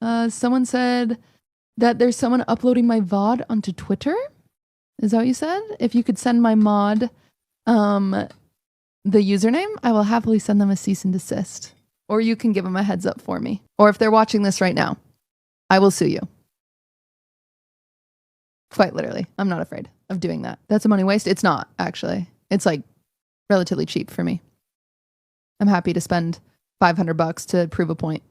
Someone said that there's someone uploading my VOD onto Twitter. Is that what you said? If you could send my mod the username, I will happily send them a cease and desist. Or you can give them a heads up for me. Or if they're watching this right now, I will sue you. Quite literally. I'm not afraid of doing that. That's a money waste. It's not, actually. It's like relatively cheap for me. I'm happy to spend $500 to prove a point.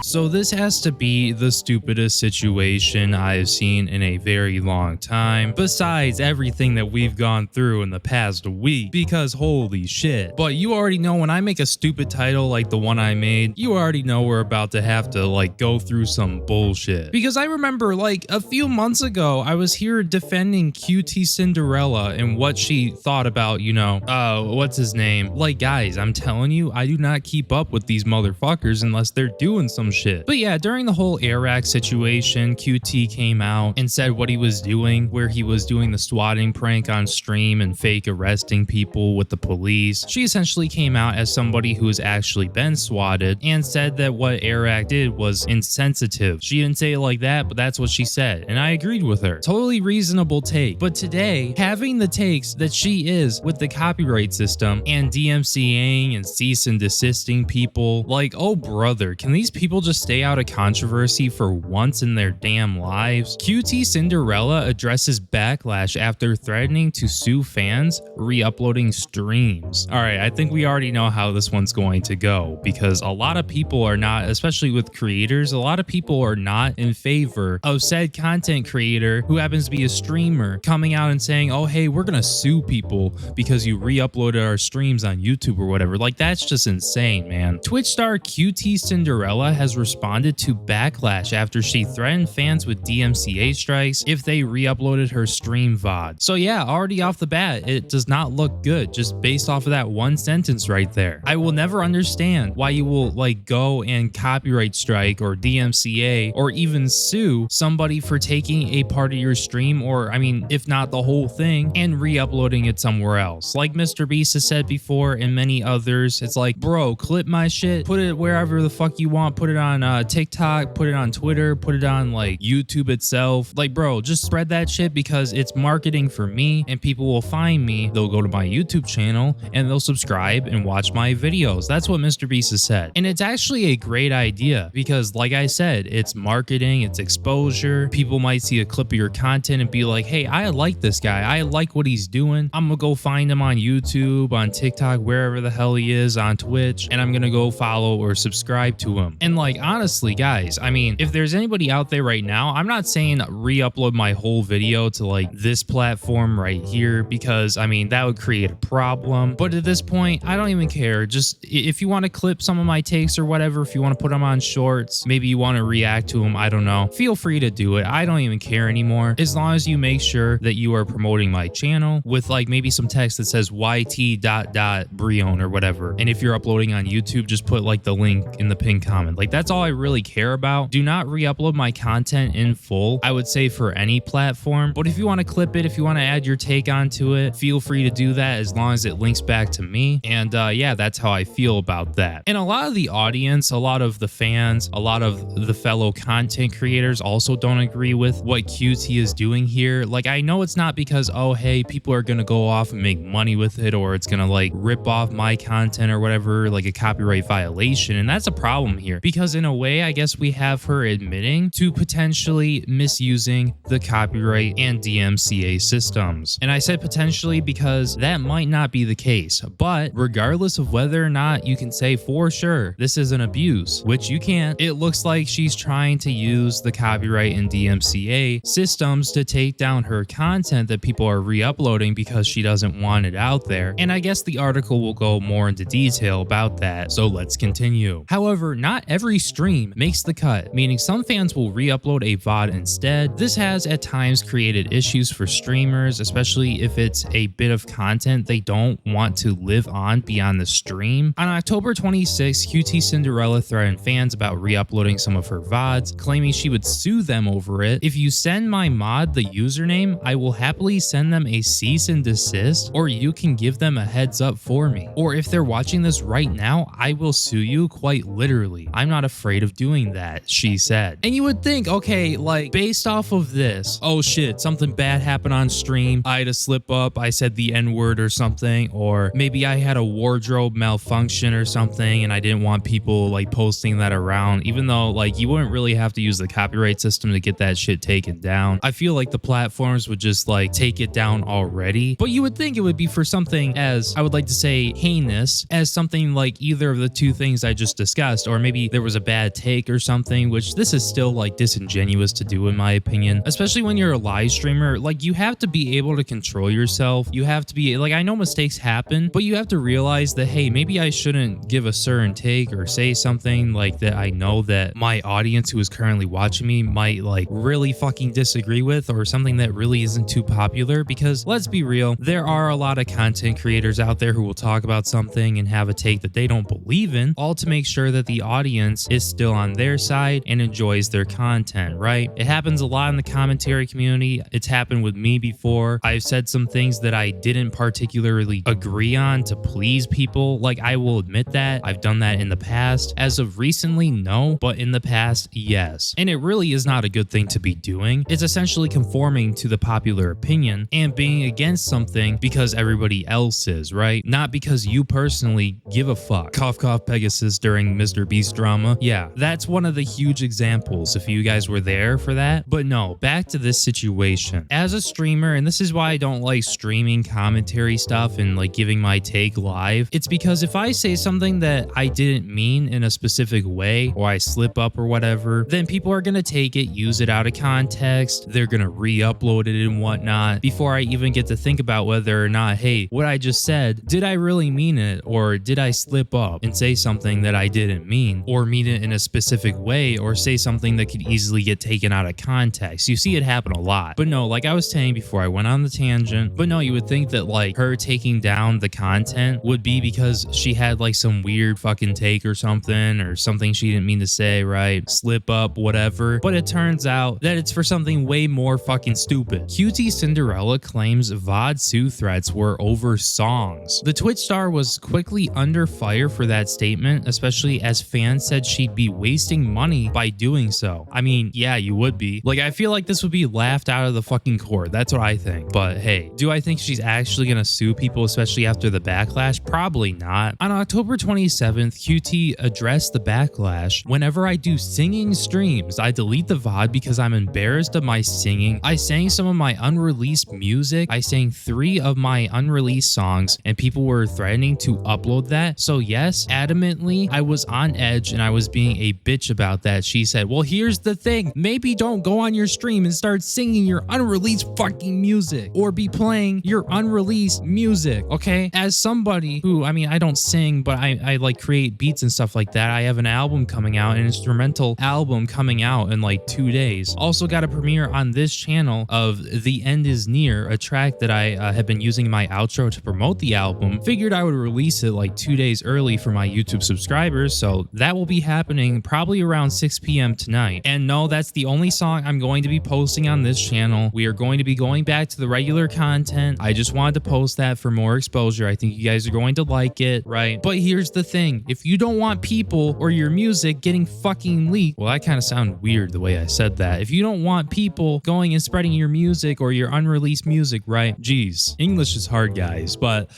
So this has to be the stupidest situation I have seen in a very long time, besides everything that we've gone through in the past week, because holy shit. But you already know when I make a stupid title like the one I made, you already know we're about to have to like go through some bullshit. Because I remember like a few months ago, I was here defending QTCinderella and what she thought about, you know, what's his name? Like guys, I'm telling you, I do not keep up with these motherfuckers unless they're doing some shit. But yeah, during the whole Iraq situation, QT came out and said what he was doing, where he was doing the swatting prank on stream and fake arresting people with the police. She essentially came out as somebody who has actually been swatted and said that what Iraq did was insensitive. She didn't say it like that, but that's what she said, and I agreed with her. Totally reasonable take. But today, having the takes that she is with the copyright system and DMCAing and cease and desisting people, like, oh brother, can these people just stay out of controversy for once in their damn lives? QTCinderella addresses backlash after threatening to sue fans re-uploading streams. All right, I think we already know how this one's going to go, because a lot of people are not, especially with creators, a lot of people are not in favor of said content creator who happens to be a streamer coming out and saying, oh hey, we're gonna sue people because you re-uploaded our streams on YouTube or whatever. Like, that's just insane, man. Twitch star QTCinderella has responded to backlash after she threatened fans with DMCA strikes if they re-uploaded her stream VOD. So yeah, already off the bat, it does not look good just based off of that one sentence right there. I will never understand why you will like go and copyright strike or DMCA or even sue somebody for taking a part of your stream, or I mean, if not the whole thing, and re-uploading it somewhere else. Like Mr. Beast has said before and many others, it's like, bro, clip my shit, put it wherever the fuck you want, put it on TikTok, put it on Twitter, put it on like YouTube itself. Like, bro, just spread that shit because it's marketing for me and people will find me. They'll go to my YouTube channel and they'll subscribe and watch my videos. That's what Mr. Beast has said. And it's actually a great idea because like I said, it's marketing, it's exposure. People might see a clip of your content and be like, hey, I like this guy. I like what he's doing. I'm gonna go find him on YouTube, on TikTok, wherever the hell he is, on Twitch, and I'm gonna go follow or subscribe to him. And like, honestly, guys, I mean, if there's anybody out there right now, I'm not saying re-upload my whole video to like this platform right here, because I mean, that would create a problem. But at this point, I don't even care. Just if you want to clip some of my takes or whatever, if you want to put them on shorts, maybe you want to react to them, I don't know, feel free to do it. I don't even care anymore, as long as you make sure that you are promoting my channel with like maybe some text that says YT.Breone or whatever. And if you're uploading on YouTube, just put like the link in the pinned comment. Like, that's all I really care about. Do not re-upload my content in full, I would say, for any platform. But if you want to clip it, if you want to add your take onto it, feel free to do that, as long as it links back to me. And yeah, that's how I feel about that. And a lot of the audience, a lot of the fans, a lot of the fellow content creators also don't agree with what QT is doing here. Like, I know it's not because, oh hey, people are gonna go off and make money with it, or it's gonna like rip off my content or whatever, like a copyright violation. And that's a problem here, because in a way, I guess we have her admitting to potentially misusing the copyright and DMCA systems. And I said potentially because that might not be the case, but regardless of whether or not you can say for sure this is an abuse, which you can't, it looks like she's trying to use the copyright and DMCA systems to take down her content that people are re-uploading because she doesn't want it out there. And I guess the article will go more into detail about that, so let's continue. However, not every stream makes the cut, meaning some fans will re-upload a VOD instead. This has at times created issues for streamers, especially if it's a bit of content they don't want to live on beyond the stream. On October 26, QTCinderella threatened fans about re-uploading some of her VODs, claiming she would sue them over it. If you send my mod the username, I will happily send them a cease and desist, or you can give them a heads up for me. Or if they're watching this right now, I will sue you quite literally. I'm not afraid of doing that, she said. And you would think, okay, like based off of this, oh shit, something bad happened on stream. I had a slip up, I said the N-word or something, or maybe I had a wardrobe malfunction or something and I didn't want people like posting that around, even though like you wouldn't really have to use the copyright system to get that shit taken down. I feel like the platforms would just like take it down already, but you would think it would be for something as, I would like to say, heinous as something like either of the two things I just discussed, or maybe there was a bad take or something, which this is still like disingenuous to do in my opinion, especially when you're a live streamer. Like you have to be able to control yourself. You have to be like, I know mistakes happen, but you have to realize that, hey, maybe I shouldn't give a certain take or say something like that I know that my audience who is currently watching me might like really fucking disagree with, or something that really isn't too popular. Because let's be real, there are a lot of content creators out there who will talk about something and have a take that they don't believe in, all to make sure that the audience is still on their side and enjoys their content, right? It happens a lot in the commentary community. It's happened with me before. I've said some things that I didn't particularly agree on to please people. Like, I will admit that I've done that in the past. As of recently, no, but in the past, yes. And it really is not a good thing to be doing. It's essentially conforming to the popular opinion and being against something because everybody else is, right? Not because you personally give a fuck. Cough cough Pegasus during Mr. Beast drama. Yeah, that's one of the huge examples if you guys were there for that. But no, back to this situation. As a streamer, and this is why I don't like streaming commentary stuff and like giving my take live, it's because if I say something that I didn't mean in a specific way, or I slip up or whatever, then people are gonna take it, use it out of context, they're gonna re-upload it and whatnot before I even get to think about whether or not, hey, what I just said, did I really mean it, or did I slip up and say something that I didn't mean, or mean it in a specific way, or say something that could easily get taken out of context. You see it happen a lot. But no, like I was saying before I went on the tangent, but no, you would think that like her taking down the content would be because she had like some weird fucking take or something she didn't mean to say, right? Slip up, whatever. But it turns out that it's for something way more fucking stupid. QTCinderella claims VOD sue threats were over songs. The Twitch star was quickly under fire for that statement, especially as fans said she'd be wasting money by doing so. I mean, yeah, you would be. Like, I feel like this would be laughed out of the fucking court. That's what I think. But hey, do I think she's actually gonna sue people, especially after the backlash? Probably not. On October 27th, QT addressed the backlash. Whenever I do singing streams, I delete the VOD because I'm embarrassed of my singing. I sang some of my unreleased music. I sang 3 of my unreleased songs, and people were threatening to upload that. So yes, adamantly, I was on edge and I was being a bitch about that. She said, well, here's the thing. Maybe don't go on your stream and start singing your unreleased fucking music, or be playing your unreleased music, okay? As somebody who, I mean, I don't sing, but I like create beats and stuff like that. I have an album coming out, an instrumental album coming out in like 2 days. Also got a premiere on this channel of The End Is Near, a track that I have been using in my outro to promote the album. Figured I would release it like 2 days early for my YouTube subscribers, so that will be happening probably around 6 p.m. tonight. And no, that's the only song I'm going to be posting on this channel. We are going to be going back to the regular content. I just wanted to post that for more exposure. I think you guys are going to like it, right? But here's the thing. If you don't want people or your music getting fucking leaked, well, that kind of sounded weird the way I said that. If you don't want people going and spreading your music or your unreleased music, right? Jeez, English is hard, guys. But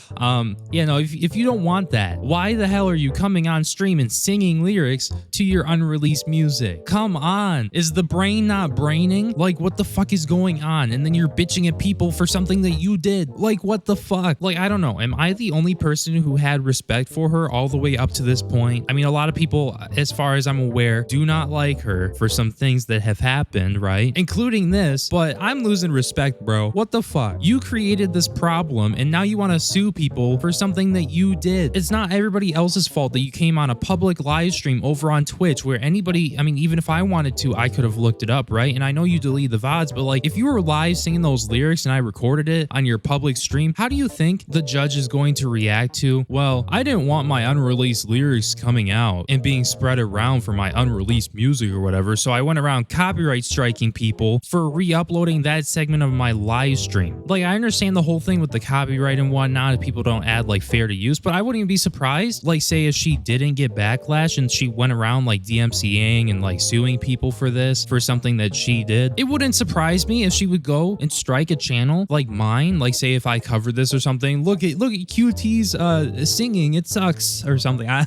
yeah, no, if you don't want that, why the hell are you coming on stream and singing lyrics to your unreleased music? Come on. Is the brain not braining? Like, what the fuck is going on? And then you're bitching at people for something that you did. Like, what the fuck? Like, I don't know. Am I the only person who had respect for her all the way up to this point? I mean, a lot of people, as far as I'm aware, do not like her for some things that have happened, right? Including this, but I'm losing respect, bro. What the fuck? You created this problem and now you want to sue people for something that you did. It's not everybody else's fault that you came on a public live stream over over on Twitch where anybody, I mean, even if I wanted to, I could have looked it up, right? And I know you delete the VODs, but like if you were live singing those lyrics and I recorded it on your public stream, how do you think the judge is going to react to, well, I didn't want my unreleased lyrics coming out and being spread around for my unreleased music or whatever, so I went around copyright striking people for re-uploading that segment of my live stream. Like, I understand the whole thing with the copyright and whatnot if people don't add like fair to use, but I wouldn't even be surprised, like say if she didn't get backlash and she went around like DMCAing and like suing people for this, for something that she did. It wouldn't surprise me if she would go and strike a channel like mine, like say if I covered this or something, look at QT's singing, it sucks or something. I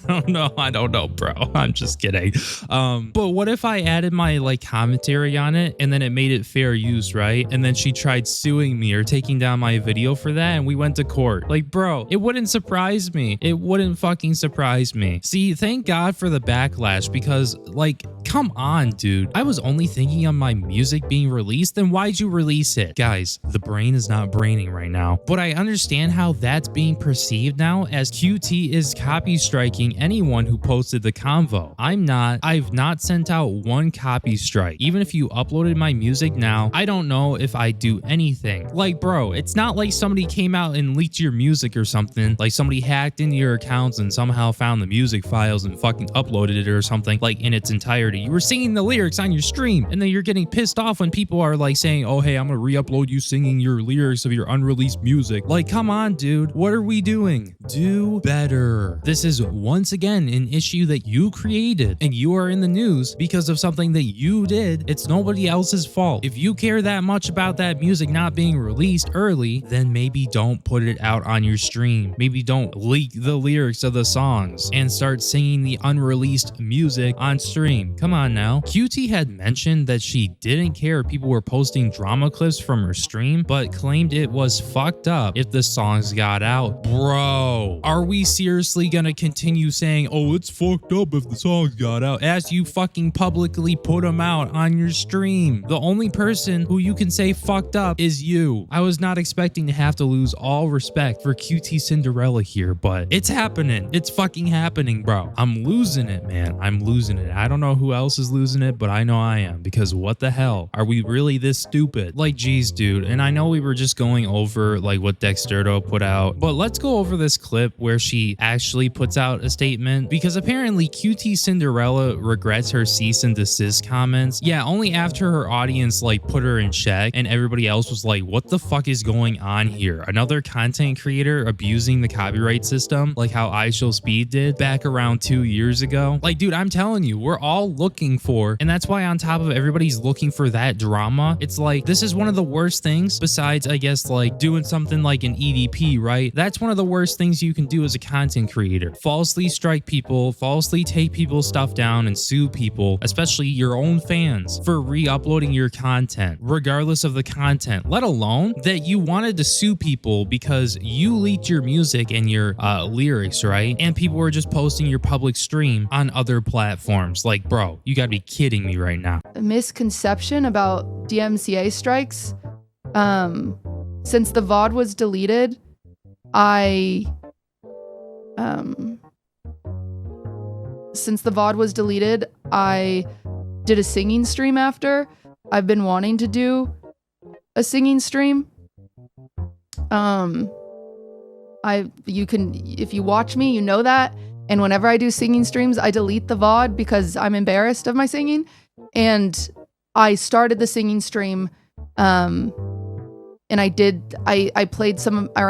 don't know, bro. I'm just kidding. But what if I added my like commentary on it and then it made it fair use, right? And then she tried suing me or taking down my video for that and we went to court. Like, bro, it wouldn't surprise me. It wouldn't fucking surprise me. See, thank God for the backlash, because like, come on, dude. I was only thinking of my music being released, then why'd you release it? Guys, the brain is not braining right now, but I understand how that's being perceived now, as QT is copy striking anyone who posted the convo. I've not sent out one copy strike. Even if you uploaded my music now, I don't know if I do anything. Like, bro, it's not like somebody came out and leaked your music or something, like somebody hacked into your accounts and somehow found the music files and fucking uploaded it or something, like in its entirety. You were singing the lyrics on your stream and then you're getting pissed off when people are like saying, oh hey, I'm gonna re-upload you singing your lyrics of your unreleased music. Like, come on, dude, what are we doing? Do better. This is once again an issue that you created and you are in the news because of something that you did. It's nobody else's fault. If you care that much about that music not being released early, then maybe don't put it out on your stream. Maybe don't leak the lyrics of the songs and start singing the unreleased music on stream. Come on now. QT had mentioned that she didn't care if people were posting drama clips from her stream, but claimed it was fucked up if the songs got out. Bro, are we seriously gonna continue saying, oh, it's fucked up if the songs got out, as you fucking publicly put them out on your stream? The only person who you can say fucked up is you. I was not expecting to have to lose all respect for QTCinderella here, but it's happening. It's fucking happening, bro. I'm losing it, man. I'm losing it. I don't know who else is losing it, but I know I am, because what the hell? Are we really this stupid? Like, geez, dude. And I know we were just going over like what Dexterdo put out, but let's go over this clip where she actually puts out a statement, because apparently QTCinderella regrets her cease and desist comments. Yeah, only after her audience like put her in check and everybody else was like, what the fuck is going on here? Another content creator abusing the copyright system, like how IShowSpeed did back around 2 years ago. Like, dude, I'm telling you, we're all looking for, and that's why on top of everybody's looking for that drama, it's like, this is one of the worst things besides, I guess, like doing something like an EDP, right? That's one of the worst things you can do as a content creator. Falsely strike people, falsely take people's stuff down and sue people, especially your own fans, for re-uploading your content, regardless of the content, let alone that you wanted to sue people because you leaked your music and your lyrics, right? And people were just posting your public stream on other platforms. Like, bro, you gotta be kidding me right now. A misconception about DMCA strikes. Since the VOD was deleted, I did a singing stream after. I've been wanting to do a singing stream. You can, if you watch me, you know that. And whenever I do singing streams, I delete the VOD because I'm embarrassed of my singing. And I started the singing stream, and I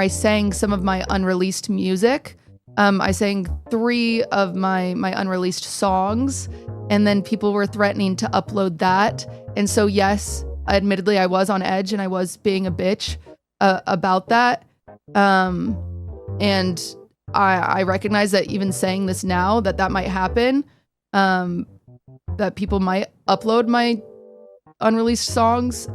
sang some of my unreleased music. I sang 3 of my unreleased songs, and then people were threatening to upload that. And so, yes, admittedly, I was on edge and I was being a bitch about that. And I recognize that even saying this now, that might happen, that people might upload my unreleased songs.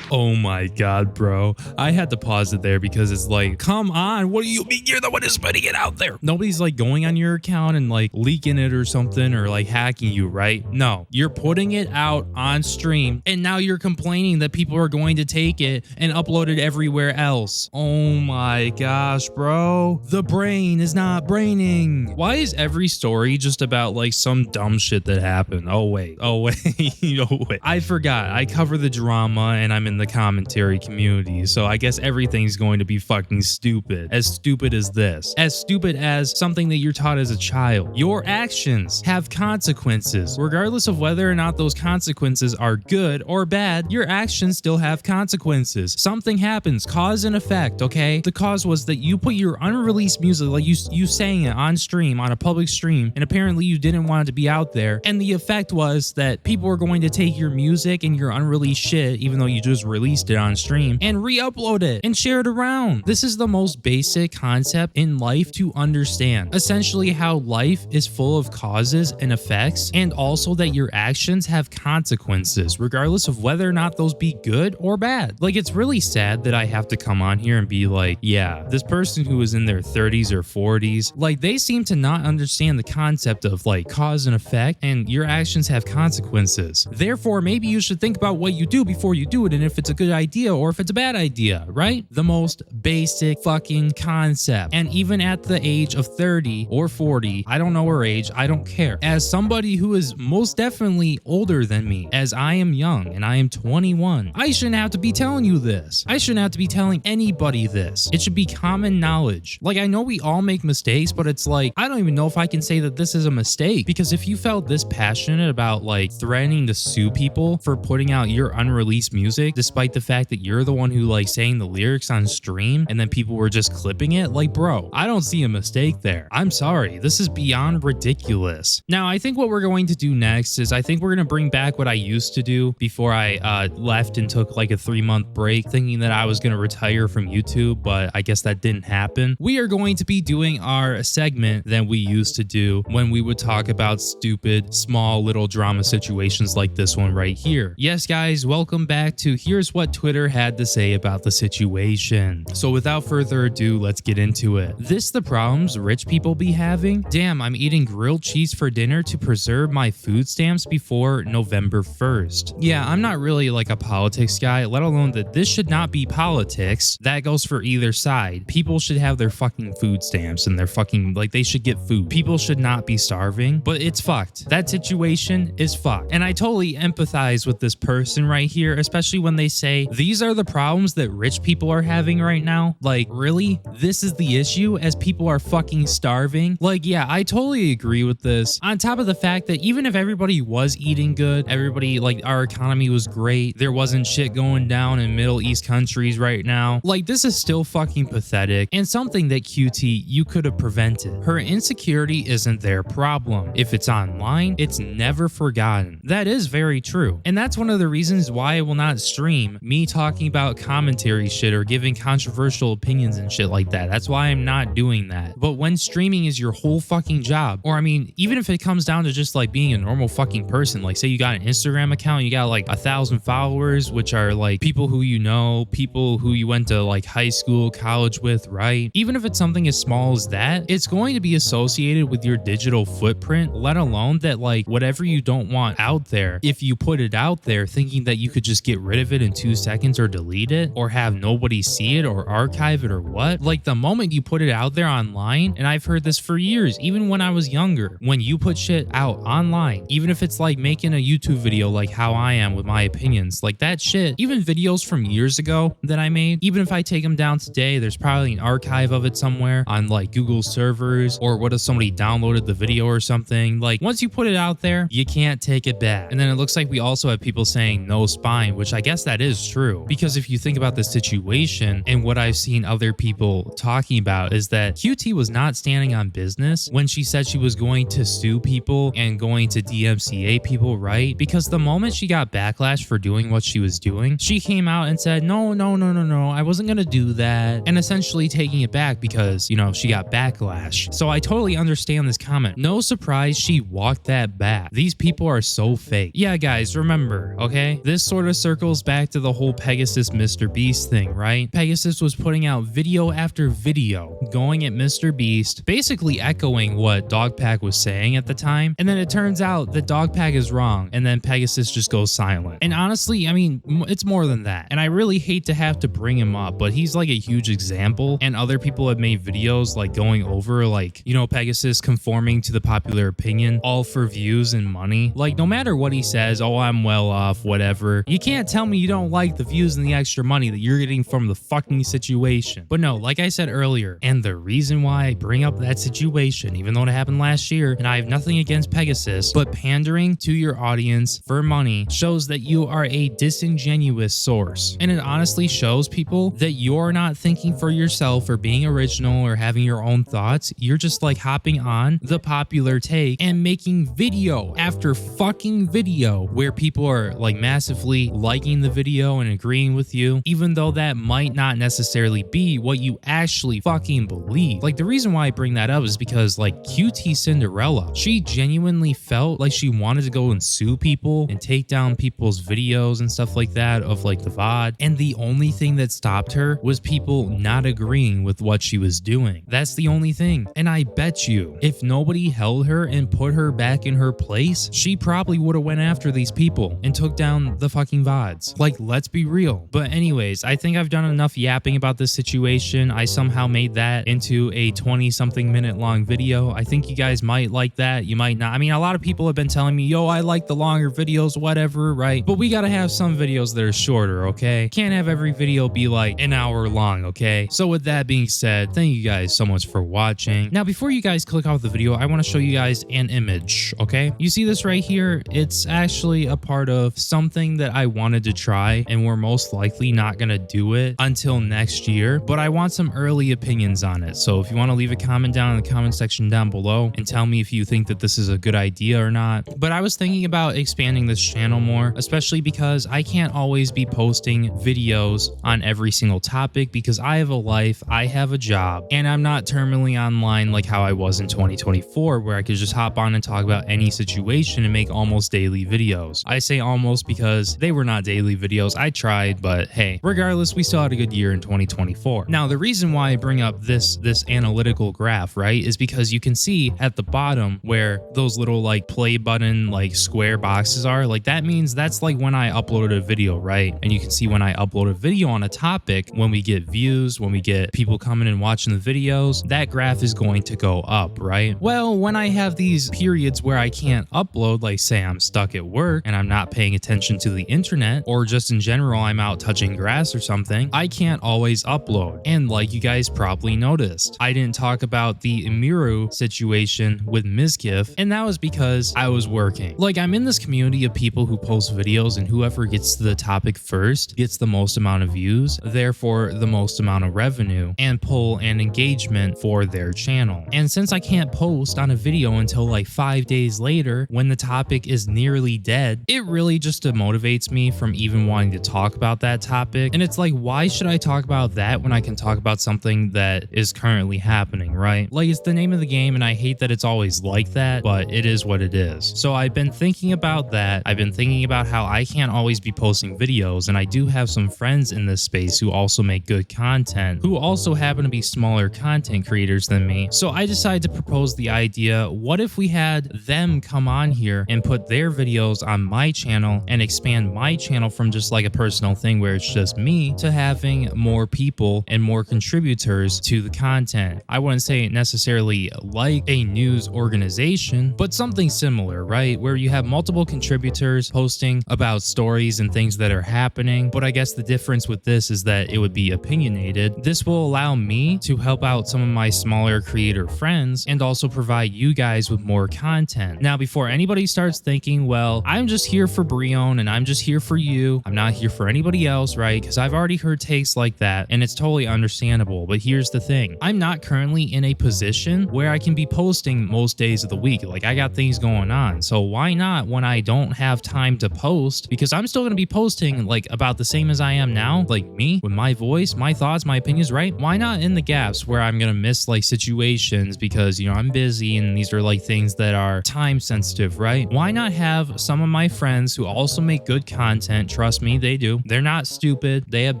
Oh my God, bro. I had to pause it there because it's like, come on, what do you mean you're the one who's putting it out there? Nobody's like going on your account and like leaking it or something or like hacking you, right? No, you're putting it out on stream and now you're complaining that people are going to take it and upload it everywhere else. Oh my gosh, bro. The brain is not braining. Why is every story just about like some dumb shit that happened? Oh wait. I forgot. I cover the drama and I'm in the commentary community, so I guess everything's going to be fucking stupid. As stupid as this. As stupid as something that you're taught as a child. Your actions have consequences. Regardless of whether or not those consequences are good or bad, your actions still have consequences. Something happens, cause and effect, okay? The cause was that you put your unreleased music, like you sang it on stream, on a public stream, and apparently you didn't want it to be out there. And the effect was that people were going to take your music and your unreleased shit, even though you just released it on stream, and re-upload it and share it around. This is the most basic concept in life to understand. Essentially how life is full of causes and effects, and also that your actions have consequences, regardless of whether or not those be good or bad. Like, it's really sad that I have to come on here and be like, yeah, this person who is in their 30s or 40s, like, they seem to not understand the concept of like cause and effect, and your actions have consequences. Therefore, maybe you should think about what you do before you do it, and if it's a good idea or if it's a bad idea, right? The most basic fucking concept. And even at the age of 30 or 40, I don't know her age, I don't care. As somebody who is most definitely older than me, as I am young and I am 21, I shouldn't have to be telling you this. I shouldn't have to be telling anybody this. It should be common knowledge. Like, I know we all make mistakes, but it's like, I don't even know if I can say that this is a mistake, because if you felt this passionate about like threatening to sue people for putting out your unreleased music, despite the fact that you're the one who like sang the lyrics on stream and then people were just clipping it, like, bro, I don't see a mistake there. I'm sorry. This is beyond ridiculous. Now, I think what we're going to do next is I think we're going to bring back what I used to do before I left and took like a 3-month break, thinking that I was going to retire from YouTube, but I guess that didn't happen. We are going to be doing our segment that we used to do when we would talk about stupid, small little drama situations like this one right here. Yes, guys, welcome back to Here's What Twitter Had to Say About the Situation. So without further ado, let's get into it. This the problems rich people be having? Damn, I'm eating grilled cheese for dinner to preserve my food stamps before November 1st. Yeah, I'm not really like a politics guy, let alone that this should not be politics. That goes for either side. People should have their fucking food stamps and their fucking, like, they should get food. People should not be starving, but it's fucked. That situation is fucked. And I totally empathize with this person right here, especially when they say, these are the problems that rich people are having right now. Like, really? This is the issue as people are fucking starving? Like, yeah, I totally agree with this. On top of the fact that even if everybody was eating good, everybody, like, our economy was great, there wasn't shit going down in Middle East countries right now, like, this is still fucking pathetic and something that QT, you could have prevented. Her insecurity isn't their problem. If it's online, it's never forgotten. That is very true. And that's one of the reasons why I will not stream me talking about commentary shit or giving controversial opinions and shit like that. That's why I'm not doing that. But when streaming is your whole fucking job, or I mean, even if it comes down to just like being a normal fucking person, like say you got an Instagram account, you got like 1,000 followers, which are like people who you know, people who you went to like high school, college with, right? Even if it's something as small as that, it's going to be associated with your digital footprint, let alone that like whatever you don't want out there, if you put it out there thinking that you could just get rid of it in 2 seconds or delete it or have nobody see it or archive it or what, like the moment you put it out there online, and I've heard this for years, even when I was younger, when you put shit out online, even if it's like making a YouTube video like how I am with my opinions, like that shit, even videos from years ago that I made, even if I take them down today, there's probably an archive of it somewhere on like Google servers, or what if somebody downloaded the video or something. Like once you put it out there, you can't take it back. And then it looks like we also have people saying no spine, which I guess that is true, because if you think about the situation and what I've seen other people talking about is that QT was not standing on business when she said she was going to sue people and going to DMCA people, right? Because the moment she got backlash for doing what she was doing, she came out and said, no, I wasn't going to do that. And essentially taking it back because, you know, she got backlash. So I totally understand this comment. No surprise she walked that back. These people are so fake. Yeah, guys, remember, okay? This sort of circles back back to the whole Pegasus Mr. Beast thing, right? Pegasus was putting out video after video, going at Mr. Beast, basically echoing what Dogpack was saying at the time. And then it turns out that Dogpack is wrong, and then Pegasus just goes silent. And honestly, I mean, it's more than that. And I really hate to have to bring him up, but he's like a huge example. And other people have made videos like going over like, you know, Pegasus conforming to the popular opinion, all for views and money. Like no matter what he says, oh, I'm well off, whatever. You can't tell me you don't like the views and the extra money that you're getting from the fucking situation. But no, like I said earlier, and the reason why I bring up that situation, even though it happened last year, and I have nothing against Pegasus, but pandering to your audience for money shows that you are a disingenuous source. And it honestly shows people that you're not thinking for yourself or being original or having your own thoughts. You're just like hopping on the popular take and making video after fucking video where people are like massively liking the video and agreeing with you, even though that might not necessarily be what you actually fucking believe. Like the reason why I bring that up is because like QTCinderella, she genuinely felt like she wanted to go and sue people and take down people's videos and stuff like that of like the VOD. And the only thing that stopped her was people not agreeing with what she was doing. That's the only thing. And I bet you if nobody held her and put her back in her place, she probably would have went after these people and took down the fucking VODs. Like, let's be real. But anyways, I think I've done enough yapping about this situation. I somehow made that into a 20-something minute long video. I think you guys might like that. You might not. I mean, a lot of people have been telling me, yo, I like the longer videos, whatever, right? But we gotta have some videos that are shorter, okay? Can't have every video be like an hour long, okay? So with that being said, thank you guys so much for watching. Now, before you guys click off the video, I want to show you guys an image, okay? You see this right here? It's actually a part of something that I wanted to try, and we're most likely not gonna do it until next year, but I want some early opinions on it. So if you want to leave a comment down in the comment section down below and tell me if you think that this is a good idea or not. But I was thinking about expanding this channel more, especially because I can't always be posting videos on every single topic because I have a life, I have a job, and I'm not terminally online like how I was in 2024 where I could just hop on and talk about any situation and make almost daily videos. I say almost because they were not daily videos. I tried, but hey, regardless, we still had a good year in 2024. Now, the reason why I bring up this analytical graph, right, is because you can see at the bottom where those little like play button like square boxes are, like that means that's like when I uploaded a video, right? And you can see when I upload a video on a topic, when we get views, when we get people coming and watching the videos, that graph is going to go up, right? Well, when I have these periods where I can't upload, like say I'm stuck at work and I'm not paying attention to the internet, or just in general I'm out touching grass or something, I can't always upload. And like you guys probably noticed, I didn't talk about the Emiru situation with Mizkif, and that was because I was working. Like, I'm in this community of people who post videos, and whoever gets to the topic first gets the most amount of views, therefore the most amount of revenue and pull and engagement for their channel. And since I can't post on a video until like 5 days later when the topic is nearly dead, it really just demotivates me from even wanting to talk about that topic. And it's like, why should I talk about that when I can talk about something that is currently happening, right? Like, it's the name of the game, and I hate that it's always like that, but it is what it is. So I've been thinking about that. I've been thinking about how I can't always be posting videos, and I do have some friends in this space who also make good content, who also happen to be smaller content creators than me. So I decided to propose the idea, what if we had them come on here and put their videos on my channel and expand my channel from just like a personal thing where it's just me to having more people and more contributors to the content. I wouldn't say necessarily like a news organization, but something similar, right? Where you have multiple contributors posting about stories and things that are happening. But I guess the difference with this is that it would be opinionated. This will allow me to help out some of my smaller creator friends and also provide you guys with more content. Now, before anybody starts thinking, well, I'm just here for Breone and I'm just here for you, I'm not here for anybody else, right? Because I've already heard takes like that, and it's totally understandable. But here's the thing, I'm not currently in a position where I can be posting most days of the week. Like, I got things going on, so why not when I don't have time to post? Because I'm still going to be posting like about the same as I am now, like me with my voice, my thoughts, my opinions, right? Why not in the gaps where I'm going to miss like situations because, you know, I'm busy and these are like things that are time sensitive, right? Why not have some of my friends who also make good content try trust me, they do. They're not stupid. They have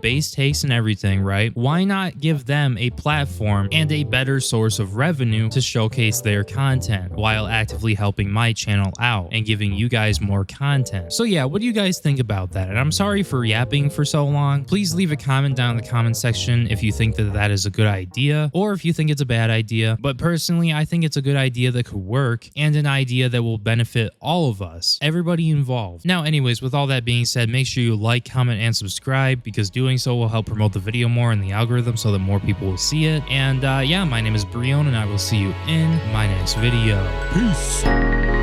base takes and everything, right? Why not give them a platform and a better source of revenue to showcase their content while actively helping my channel out and giving you guys more content? So yeah, what do you guys think about that? And I'm sorry for yapping for so long. Please leave a comment down in the comment section if you think that that is a good idea or if you think it's a bad idea. But personally, I think it's a good idea that could work and an idea that will benefit all of us, everybody involved. Now, anyways, with all that being said, make sure you like, comment, and subscribe because doing so will help promote the video more in the algorithm so that more people will see it. And yeah, my name is Breone and I will see you in my next video. Peace.